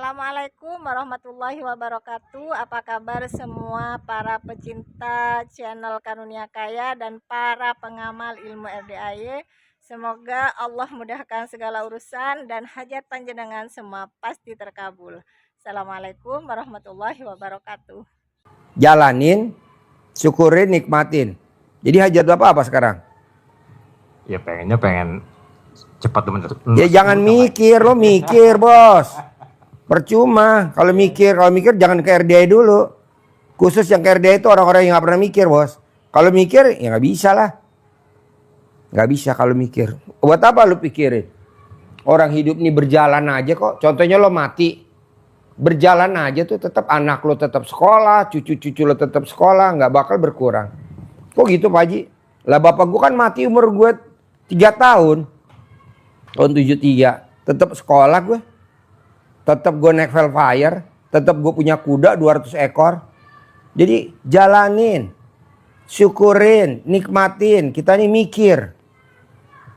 Assalamualaikum warahmatullahi wabarakatuh. Apa kabar semua para pecinta channel Karunia Kaya dan para pengamal ilmu RDAY? Semoga Allah mudahkan segala urusan dan hajat panjenengan semua pasti terkabul. Assalamualaikum warahmatullahi wabarakatuh. Jalanin, syukurin, nikmatin. Jadi hajat Bapak apa sekarang? Ya pengen cepat temen. Ya jangan mikir, lo mikir bos. Percuma kalau mikir jangan ke RDA dulu. Khusus yang ke RDA itu orang-orang yang nggak pernah mikir bos. Kalau mikir ya nggak bisa lah. Nggak bisa kalau mikir. Buat apa lo pikirin? Orang hidup ini berjalan aja kok. Contohnya lo mati. Berjalan aja tuh tetap anak lo tetap sekolah. Cucu-cucu lo tetap sekolah. Nggak bakal berkurang. Kok gitu Pak Haji? Lah bapak gue kan mati umur gue 3 tahun. Tahun 73. Tetap sekolah gue. Tetap gue naik Velfire, tetap gue punya kuda 200 ekor. Jadi jalanin, syukurin, nikmatin. Kita nih mikir,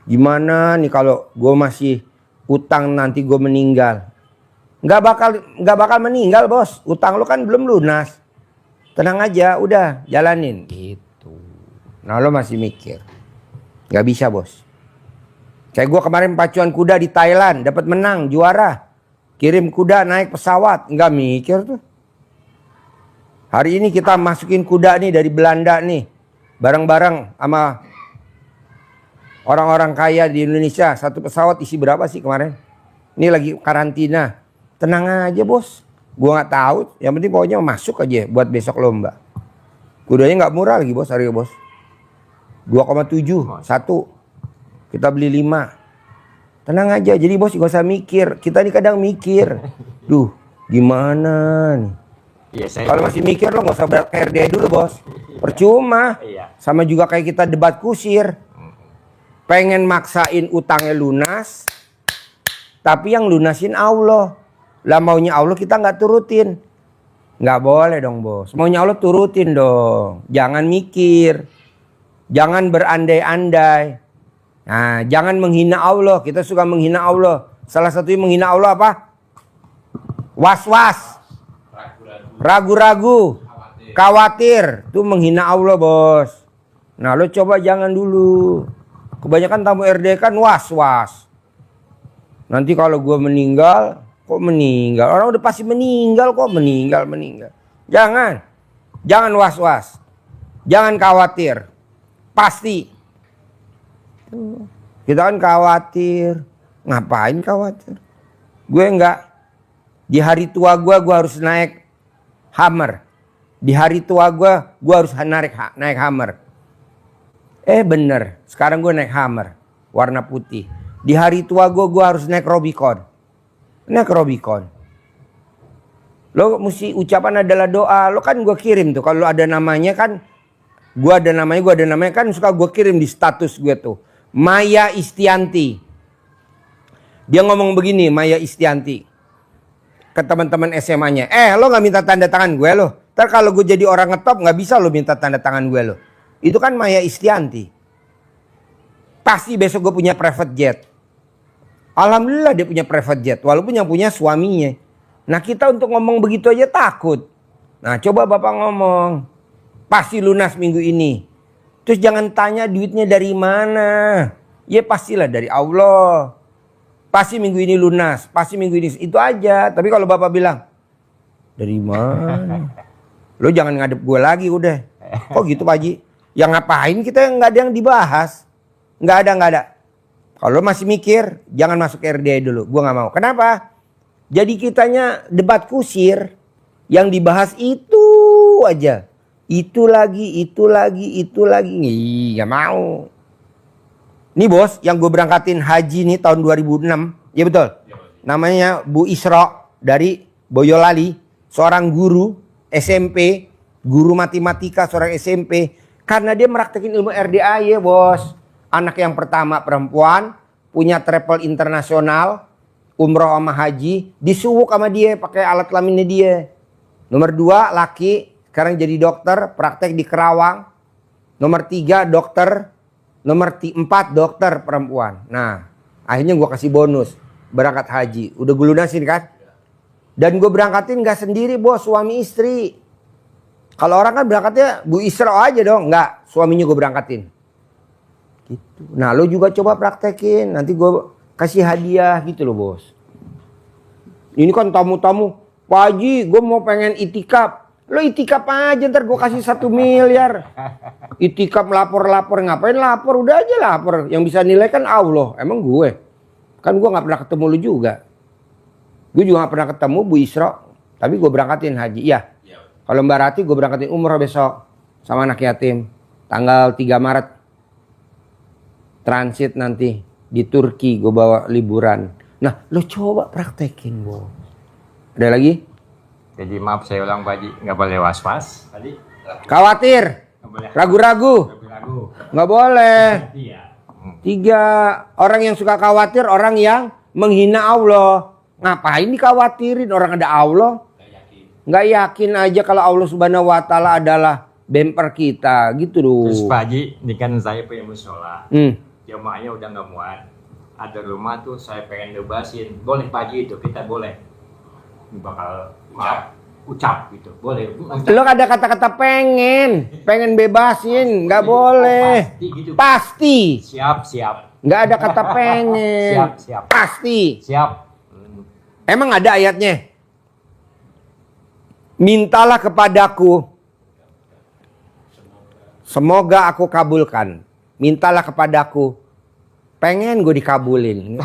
gimana nih kalau gue masih utang nanti gue meninggal. Nggak bakal meninggal bos. Utang lo kan belum lunas. Tenang aja, udah jalanin. Gitu. Nah lo masih mikir, nggak bisa bos. Kayak gue kemarin pacuan kuda di Thailand, dapat menang, juara. Kirim kuda naik pesawat, nggak mikir tuh. Hari ini kita masukin kuda nih dari Belanda nih. Bareng-bareng sama orang-orang kaya di Indonesia. Satu pesawat isi berapa sih kemarin? Ini lagi karantina. Tenang aja bos. Gua nggak tahu. Yang penting pokoknya masuk aja buat besok lomba. Kudanya nggak murah lagi bos, harga bos. 2,7 satu. Kita beli 5. Tenang aja, jadi bos gak usah mikir. Kita nih kadang mikir, duh gimana nih. Iya, kalau masih mikir lo gak usah RDA dulu bos. Percuma. Iya. Sama juga kayak kita debat kusir. Pengen maksain utangnya lunas, tapi yang lunasin Allah. Lah maunya Allah kita gak turutin. Gak boleh dong bos. Maunya Allah turutin dong. Jangan mikir. Jangan berandai-andai. Nah, jangan menghina Allah. Kita suka menghina Allah. Salah satunya menghina Allah apa? Was-was. Ragu-ragu. Khawatir. Itu menghina Allah bos. Nah lo coba jangan dulu. Kebanyakan tamu RD kan was-was. Nanti kalau gue meninggal. Kok meninggal? Orang udah pasti meninggal kok meninggal. Jangan. Jangan was-was. Jangan khawatir. Pasti. Kita kan khawatir. Ngapain khawatir? Gue enggak. Di hari tua gue harus naik Hummer. Di hari tua gue harus naik Hummer. Bener. Sekarang gue naik Hummer. Warna putih. Di hari tua gue harus naik Rubicon. Naik Rubicon. Lo mesti ucapan adalah doa. Lo kan gue kirim tuh. Kalau ada namanya kan. Gue ada namanya kan suka gue kirim di status gue tuh. Maya Istianti. Dia ngomong begini, Maya Istianti. Ke teman-teman SMA-nya. Lo gak minta tanda tangan gue lo. Ntar kalau gue jadi orang ngetop gak bisa lo minta tanda tangan gue lo. Itu kan Maya Istianti. Pasti besok gue punya private jet. Alhamdulillah dia punya private jet. Walaupun yang punya suaminya. Nah kita untuk ngomong begitu aja takut. Nah coba bapak ngomong. Pasti lunas minggu ini. Terus jangan tanya duitnya dari mana. Ya pastilah dari Allah. Pasti minggu ini lunas. Pasti minggu ini. Itu aja. Tapi kalau bapak bilang. Dari mana? Lo jangan ngadep gue lagi udah. Kok gitu Pak Haji? Yang ngapain kita nggak ada yang dibahas. Nggak ada. Kalau masih mikir. Jangan masuk RDA dulu. Gue nggak mau. Kenapa? Jadi kitanya debat kusir. Yang dibahas itu aja. Itu lagi. Nggak mau. Nih bos, yang gue berangkatin haji nih tahun 2006. Ya betul? Namanya Bu Isra dari Boyolali. Seorang guru SMP. Guru matematika seorang SMP. Karena dia meraktekin ilmu RDA ya bos. Anak yang pertama perempuan. Punya travel internasional. Umroh sama haji. Disuwuk sama dia pakai alat kelaminnya dia. Nomor 2 laki. Sekarang jadi dokter, praktek di Kerawang. Nomor 3 dokter. Nomor 4 dokter perempuan. Nah, akhirnya gue kasih bonus. Berangkat haji. Udah gue lunasin kan? Dan gue berangkatin nggak sendiri bos, suami istri. Kalau orang kan berangkatnya Bu Isra aja dong, nggak, suaminya gue berangkatin. Gitu. Nah lo juga coba praktekin, nanti gue kasih hadiah gitu loh bos. Ini kan tamu-tamu, Pak Haji gue mau pengen itikaf. Lo itikaf aja ntar gue kasih 1 miliar. Itikaf lapor-lapor, ngapain lapor, udah aja lapor. Yang bisa nilai kan Allah, emang gue. Kan gue gak pernah ketemu lu juga. Gue juga gak pernah ketemu Bu Isra, tapi gue berangkatin haji. Iya. Kalau Mbak Rati gue berangkatin umroh besok sama anak yatim. Tanggal 3 Maret. Transit nanti di Turki gue bawa liburan. Nah lo coba praktekin bos. Ada lagi? Jadi maaf saya ulang Pak Haji, nggak boleh was-was. Tadi Khawatir, nggak boleh ragu-ragu, ragu. nggak boleh. Iya. 3, orang yang suka khawatir, orang yang menghina Allah. Ngapain dikhawatirin, orang ada Allah? Nggak yakin aja kalau Allah Subhanahu Wa Taala adalah bemper kita, gitu loh. Terus Pak Haji, ini kan saya punya musola. Jamaahnya udah nggak muat. Ada rumah tuh saya pengen bebasin. Boleh Pak Haji itu, kita boleh. Bakal ucap gitu, boleh. Lo ada kata-kata pengen bebasin, nggak boleh. Pasti gitu. Pasti. Siap. Nggak ada kata pengen. Siap. Pasti. Siap. Emang ada ayatnya? Mintalah kepadaku, semoga aku kabulkan. Mintalah kepadaku, pengen gue dikabulin.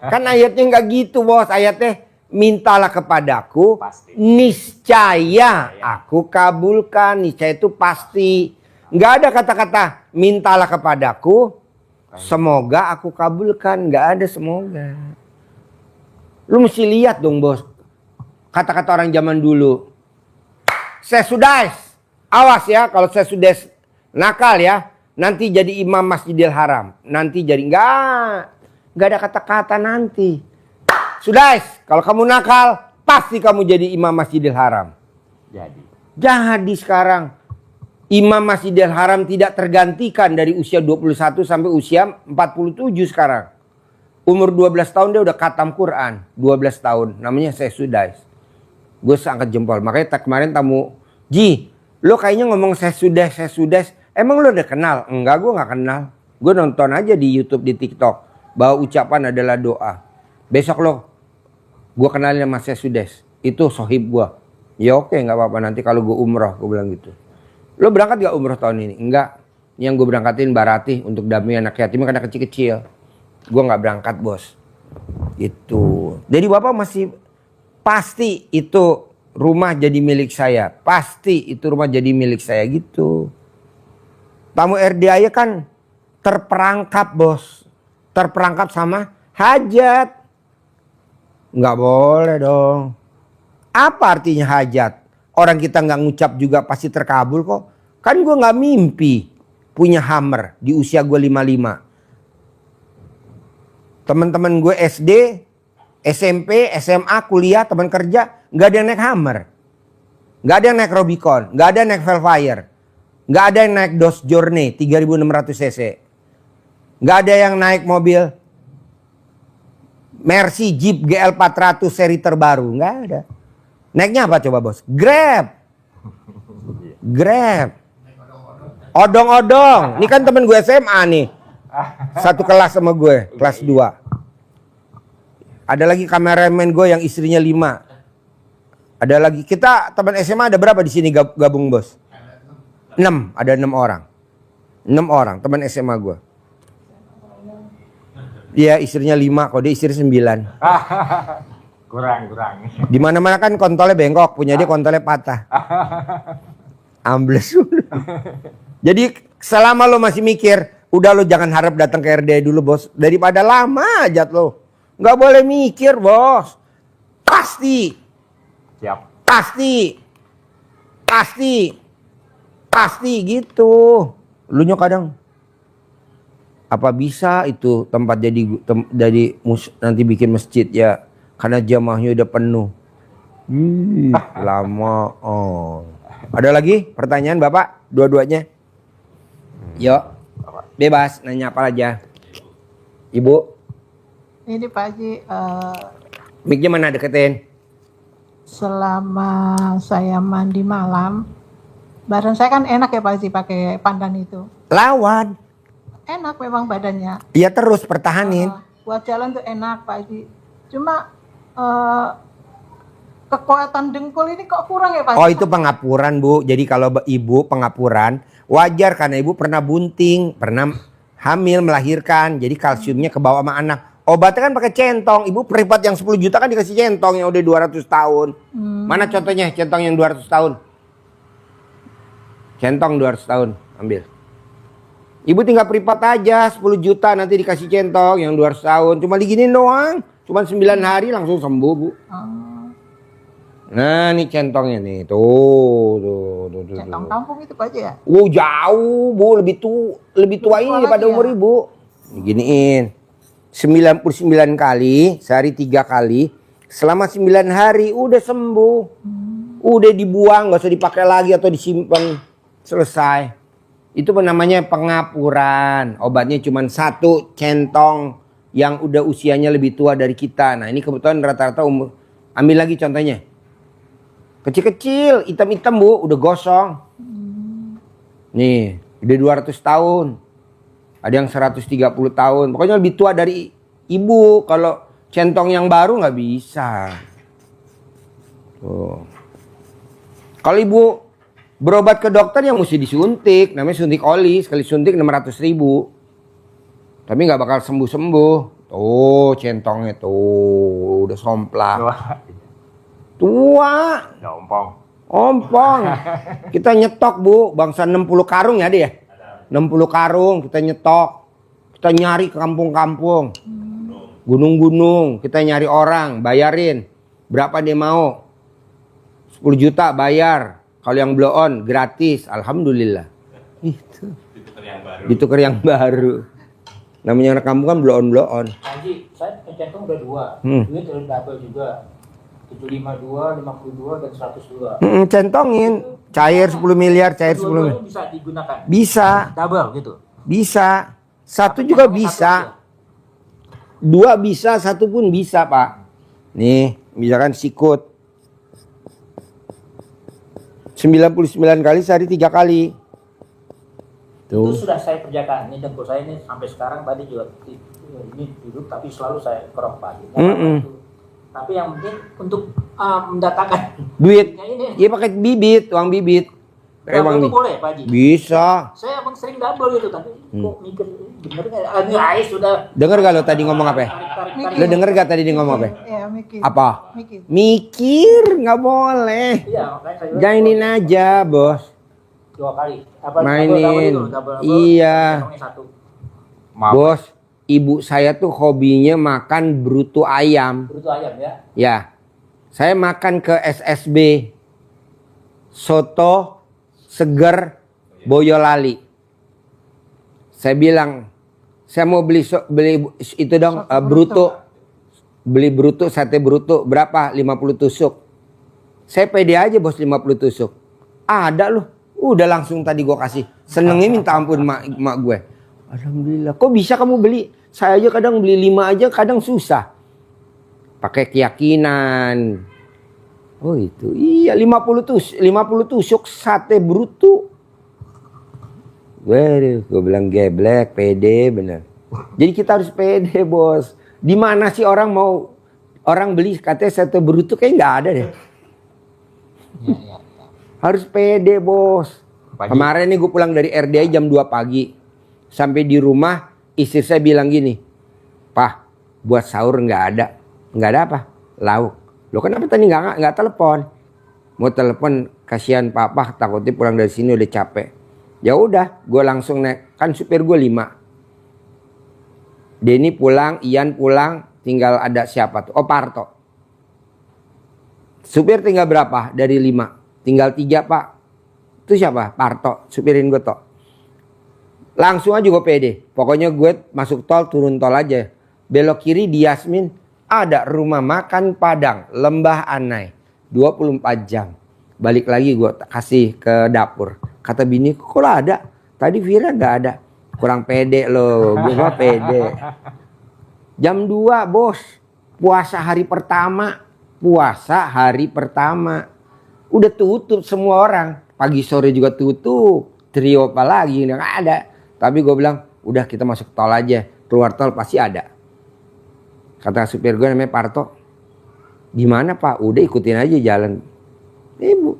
Kan ayatnya nggak gitu bos, ayatnya mintalah kepadaku, Pasti. niscaya aku kabulkan. Niscaya itu pasti. Nggak ada kata-kata mintalah kepadaku, semoga aku kabulkan. Nggak ada semoga. Lu mesti lihat dong bos, kata-kata orang zaman dulu. Saya sudah, awas ya kalau saya sudah nakal ya, nanti jadi imam Masjidil Haram. Nanti jadi nggak ada kata-kata nanti. Sudah, kalau kamu nakal, pasti kamu jadi imam Masjidil Haram. Jadi sekarang, imam Masjidil Haram tidak tergantikan dari usia 21 sampai usia 47 sekarang. Umur 12 tahun dia udah khatam Quran. 12 tahun, namanya saya sudah. Gue angkat jempol. Makanya kemarin tamu, Ji, lo kayaknya ngomong saya sudah. Emang lo udah kenal? Enggak, gue gak kenal. Gue nonton aja di YouTube, di TikTok. Bahwa ucapan adalah doa. Besok lo, gue kenalin sama saya sudah. Itu sohib gue. Ya oke, gak apa-apa. Nanti kalau gue umroh, gue bilang gitu. Lo berangkat gak umroh tahun ini? Enggak. Yang gue berangkatin Barati untuk dampingi anak yatim karena kecil-kecil. Gue gak berangkat bos. Itu. Jadi bapak masih pasti itu rumah jadi milik saya. Pasti itu rumah jadi milik saya gitu. Tamu RDAY kan terperangkap bos. Terperangkap sama hajat. Nggak boleh dong. Apa artinya hajat? Orang kita nggak ngucap juga pasti terkabul kok. Kan gue nggak mimpi punya Hummer di usia gue 55. Teman-teman gue SD, SMP, SMA, kuliah, teman kerja, nggak ada yang naik Hummer. Nggak ada yang naik Rubicon, nggak ada yang naik Velfire. Nggak ada yang naik Dodge Journey 3600 cc. Nggak ada yang naik mobil Mercy Jeep GL 400 seri terbaru. Nggak ada. Naiknya apa coba bos? Grab. Odong-odong. Ini kan temen gue SMA nih. Satu kelas sama gue, kelas 2. Ada lagi kameramen gue yang istrinya 5. Ada lagi, kita teman SMA ada berapa di sini gabung bos? 6, ada 6 orang. 6 orang teman SMA gue. Iya istrinya 5, kok dia istri 9. kurang. Di mana-mana kan kontolnya bengkok, punya dia kontolnya patah. Ambles. Jadi selama lo masih mikir, udah lo jangan harap datang ke RDAY dulu bos. Daripada lama aja lo. Nggak boleh mikir bos. Pasti. Siap. Pasti gitu. Lu nya kadang apa bisa itu tempat jadi nanti bikin masjid ya, karena jamaahnya udah penuh. Lama. Ada lagi pertanyaan Bapak? Dua-duanya. Yuk. Bebas nanya apa aja. Ibu. Ini Pak Haji, Mic-nya mana deketin? selama saya mandi malam, badan saya kan enak ya Pak Haji pakai pandan itu. Lawan. Enak memang badannya. Iya terus pertahanin. Buat jalan tuh enak Pak Haji. Cuma kekuatan dengkul ini kok kurang ya Pak Haji? Oh itu pengapuran Bu. Jadi kalau ibu pengapuran wajar karena ibu pernah bunting, pernah hamil melahirkan. Jadi kalsiumnya ke bawah sama anak. Obatnya kan pakai centong. Ibu privat yang 10 juta kan dikasih centong yang udah 200 tahun. Mana contohnya centong yang 200 tahun? Centong 200 tahun. Ambil. Ibu tinggal privat aja 10 juta nanti dikasih centong yang 200 tahun. Cuma diginin doang. Cuma 9 hari langsung sembuh Bu. Nah ini centongnya nih. Tuh. Centong kampung itu Pak Haji ya? Jauh Bu. Lebih tua ini daripada umur ibu. Diginiin. 99 kali, sehari 3 kali, selama 9 hari udah sembuh. Udah dibuang, gak usah dipakai lagi atau disimpan. Selesai. Itu namanya pengapuran. Obatnya cuma 1 centong yang udah usianya lebih tua dari kita. Nah ini kebetulan rata-rata umur. Ambil lagi contohnya. Kecil-kecil, hitam-hitam Bu, udah gosong. Nih, udah 200 tahun. Ada yang 130 tahun. Pokoknya lebih tua dari ibu. Kalau centong yang baru nggak bisa. Tuh. Kalau ibu berobat ke dokter yang mesti disuntik. Namanya suntik oli. Sekali suntik 600.000. Tapi nggak bakal sembuh-sembuh. Tuh centongnya tuh. Udah somplak. Tua. Ompong. Kita nyetok Bu. Bangsa 60 karung ya dia ya? 60 karung kita nyetok. Kita nyari ke kampung-kampung. Gunung-gunung. Kita nyari orang. Bayarin. Berapa dia mau? 10 juta bayar. Kalau yang blow on gratis. Alhamdulillah. Itu. Ditukar yang baru. Namanya anak kampung kan blow on. Haji, saya jantung udah 2. Duit udah double juga. 752, 52, dan 102. Centongin. Cair 10 miliar, cair 10 miliar. Bisa digunakan? Bisa. Double gitu? Bisa. 1 juga bisa. 2 bisa, 1 pun bisa Pak. Nih, misalkan sikut. 99 kali sehari 3 kali. Itu sudah saya kerjakan. Ini dengkul saya ini sampai sekarang tadi juga ini duduk tapi selalu saya kerok pagi. Tapi yang penting untuk mendatangkan duit. Ini. Iya pakai bibit, uang bibit. Double itu boleh Pak Haji? Bisa. Saya emang sering double gitu tapi kok mikir bener nggak? Sudah. Dengar gak lo tadi ngomong apa? Lo denger gak tadi dia ngomong apa? Iya, mikir. Apa? Mikir, nggak boleh. Iya, Jainin aja bos. 2 kali. Mainin. Double, iya. Bos, ibu saya tuh hobinya makan bruto ayam. Bruto ayam ya? Ya. Saya makan ke SSB. Soto seger Boyolali. Saya bilang, saya mau beli itu dong, bruto. Beli bruto, sate bruto. Berapa? 50 tusuk. Saya pede aja bos 50 tusuk. Ada loh. Udah langsung tadi gue kasih. Senengnya minta ampun mak gue. Alhamdulillah. Kok bisa kamu beli? Saya aja kadang beli 5 aja kadang susah. Pakai keyakinan. Oh itu. Iya 50 tusuk sate bruto. Gue bilang geblek, pede bener. Jadi kita harus pede bos. Di mana sih orang beli katanya sate bruto kayak nggak ada deh. Ya. Harus pede bos. Kemarin nih gue pulang dari RDI jam 2 pagi. Sampai di rumah istri saya bilang gini. Pak, buat sahur nggak ada. Nggak ada apa? Lauk. Lo kenapa tadi nggak telepon? Mau telepon kasihan papa takutnya pulang dari sini udah capek. Ya udah, gue langsung naik. Kan supir gue 5. Denny pulang, Ian pulang, tinggal ada siapa tuh? Oh Parto. Supir tinggal berapa dari 5? Tinggal 3 Pak. Itu siapa? Parto. Supirin gue toh. Langsung aja gue pede. Pokoknya gue masuk tol, turun tol aja. Belok kiri di Yasmin. Ada rumah makan Padang, Lembah Anai. 24 jam. Balik lagi gue kasih ke dapur. Kata bini, kok ada? Tadi Vira gak ada. Kurang pede loh. Gue mah pede. Jam 2 bos. Puasa hari pertama. puasa hari pertama. Udah tutup semua orang. Pagi sore juga tutup. Trio apa lagi, nggak ada. Tapi gue bilang, udah kita masuk tol aja. Keluar tol pasti ada. Kata supir gue namanya Parto. Gimana Pak? Udah ikutin aja jalan. Ibu.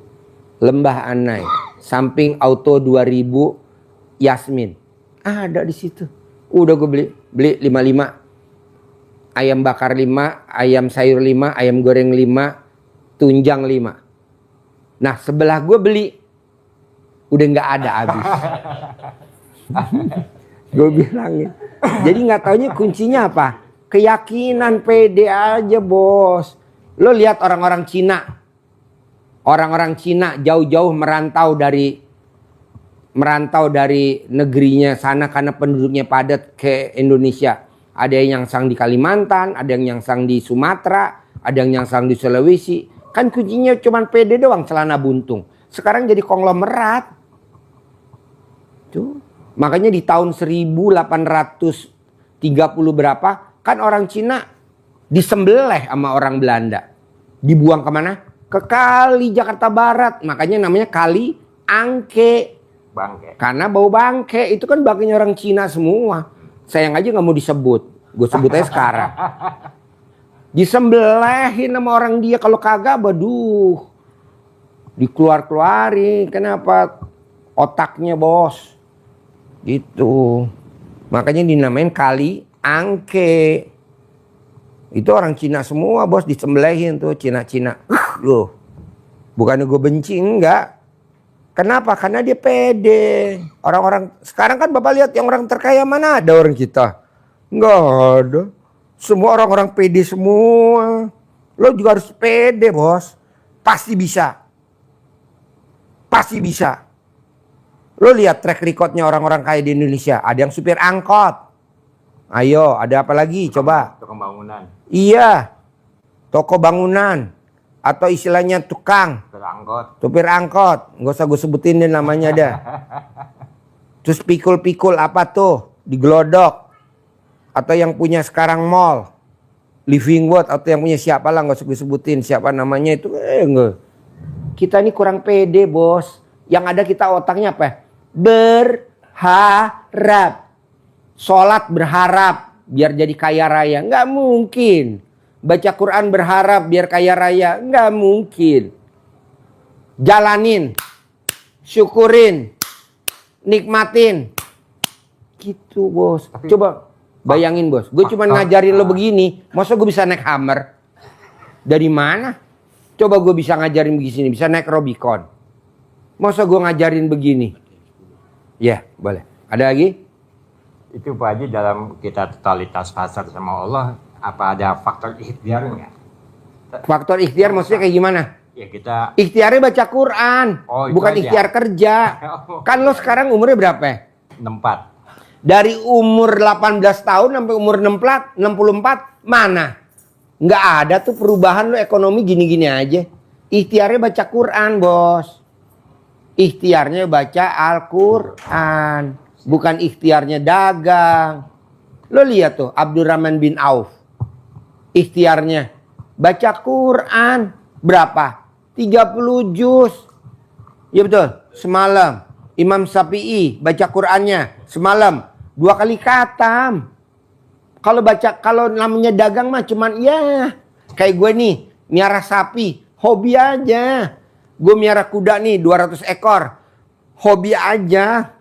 Lembah Anai. Samping Auto 2000 Yasmin. Ada di situ. Udah gue beli 55. Ayam bakar 5, ayam sayur 5, ayam goreng 5, tunjang 5. Nah sebelah gue beli. Udah nggak ada habis. Gue bilangin. Jadi nggak taunya kuncinya apa? Keyakinan, pede aja bos. Lo lihat orang-orang Cina. Orang-orang Cina jauh-jauh merantau dari negerinya sana karena penduduknya padat ke Indonesia. Ada yang nyangsang di Kalimantan, ada yang nyangsang di Sumatera, ada yang nyangsang di Sulawesi. Kan kuncinya cuma pede doang, celana buntung. Sekarang jadi konglomerat. Tuh. Makanya di tahun 1830 berapa, kan orang Cina disembelih sama orang Belanda. Dibuang kemana? Ke Kali Jakarta Barat. Makanya namanya Kali Angke. Bangke. Karena bau bangke. Itu kan bangkainya orang Cina semua. Sayang aja gak mau disebut. Gue sebut aja sekarang. Disembelehin sama orang dia. Kalau kagak, waduh. Dikeluar-keluarin. Kenapa? Otaknya bos. Gitu. Makanya dinamain Kali Angke. Itu orang Cina semua bos. Disembelehin tuh Cina-Cina. Loh. Bukannya gue benci, enggak. Kenapa? Karena dia pede. Orang-orang sekarang kan Bapak lihat yang orang terkaya mana ada orang kita? Enggak ada. Semua orang-orang pede semua. Lo juga harus pede bos. Pasti bisa. Pasti bisa. Lo lihat track recordnya orang-orang kaya di Indonesia. Ada yang supir angkot. Ayo, ada apa lagi? Coba. Tukang bangunan. Iya. Toko bangunan. Atau istilahnya tukang. Supir angkot. Nggak usah gue sebutin deh namanya dah. Terus pikul-pikul apa tuh? Digelodok. Atau yang punya sekarang mall. Living World. Atau yang punya siapa lah. Nggak usah gue sebutin siapa namanya itu. Enggak. Kita ini kurang pede bos. Yang ada kita otaknya apa? Berharap. Sholat berharap. Biar jadi kaya raya. Nggak mungkin. Baca Quran berharap biar kaya raya. Nggak mungkin. Jalanin. Syukurin. Nikmatin. Gitu bos. Coba bayangin bos. Gue cuma ngajarin lo begini. Masa gue bisa naik Hummer? Dari mana? Coba gue bisa ngajarin begini. Bisa naik Rubicon. Masa gue ngajarin begini? Ya boleh. Ada lagi? Itu Pak Haji dalam kita totalitas pasar sama Allah. Apa ada faktor ikhtiar nggak? Faktor ikhtiar maksudnya kayak gimana? Ya kita. Ikhtiarnya baca Quran. Oh, itu bukan aja. ikhtiar kerja. Kan lo sekarang umurnya berapa? 64. Dari umur 18 tahun sampai umur 64 mana? Nggak ada tuh perubahan lo ekonomi gini-gini aja. Ikhtiarnya baca Quran bos. Ikhtiarnya baca Al-Quran. Bukan ikhtiarnya dagang. Lo lihat tuh Abdurrahman bin Auf. Ikhtiarnya baca Quran berapa? 30 juz. Ya betul. Semalam Imam Syafi'i baca Qurannya semalam 2 kali khatam. Kalau namanya dagang mah cuman ya kayak gue nih miara sapi, hobi aja. Gue miara kuda nih 200 ekor. Hobi aja.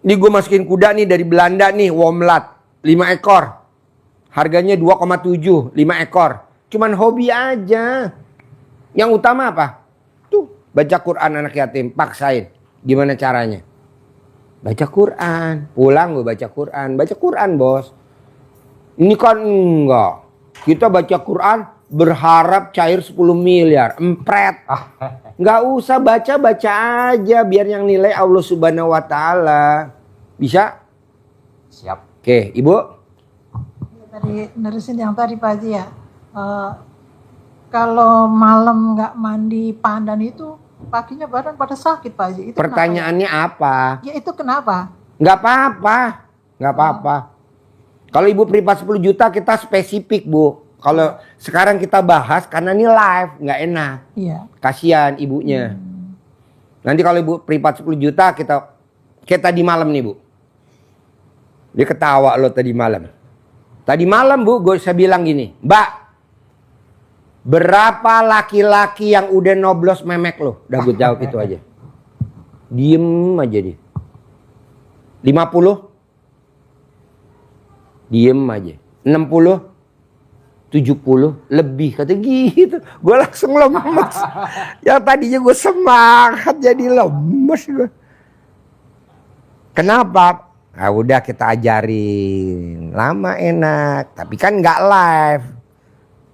Nih gue masukin kuda nih dari Belanda nih, Womlat 5 ekor. Harganya 2,7, 5 ekor. Cuman hobi aja. Yang utama apa? Tuh, baca Quran anak yatim, paksain. Gimana caranya? Baca Quran. Pulang gue baca Quran. Baca Quran, bos. Ini kan enggak. Kita baca Quran berharap cair 10 miliar. Empret. Nggak usah baca aja. Biar yang nilai Allah Subhanahu wa Ta'ala. Bisa? Siap. Oke, Ibu. Dari nerusin yang tadi Pak Haji ya. Kalau malam nggak mandi pandan itu paginya badan pada sakit Pak Haji. Itu Pertanyaannya apa? kenapa? Ya itu kenapa? Nggak apa-apa. Nggak apa-apa. Kalau Ibu privat 10 juta kita spesifik Bu. Kalau sekarang kita bahas karena ini live, nggak enak. Iya. Kasihan ibunya. Nanti kalau ibu privat 10 juta kita kayak tadi malam nih Bu. Dia ketawa lo tadi malam. Tadi malam Bu, saya bilang gini, Mbak, berapa laki-laki yang udah noblos memek lo? Udah gue jawab itu aja. Diem aja dia. 50? Diem aja. 60? 70? Lebih. Kata gitu. Gue langsung lemes. Yang tadinya gue semangat jadi lemes gue. Kenapa? Nah, udah kita ajarin. Lama enak. Tapi kan nggak live.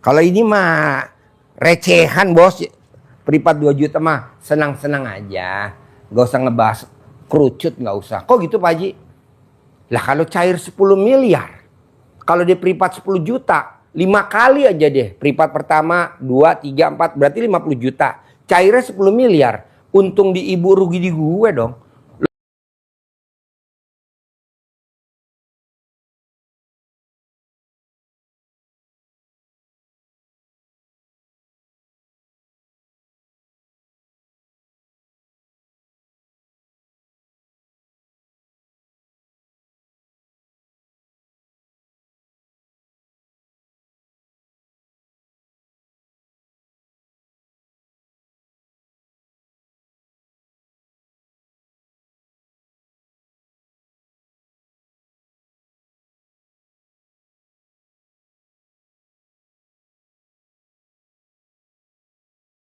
Kalau ini mah recehan bos. Privat 2 juta mah senang-senang aja. Gak usah ngebahas kerucut, gak usah. Kok gitu Pak Haji? Lah kalau cair 10 miliar. Kalau dia privat 10 juta. 5 kali aja deh. Privat pertama 2, 3, 4. Berarti 50 juta. Cairnya 10 miliar. Untung di ibu, rugi di gue dong.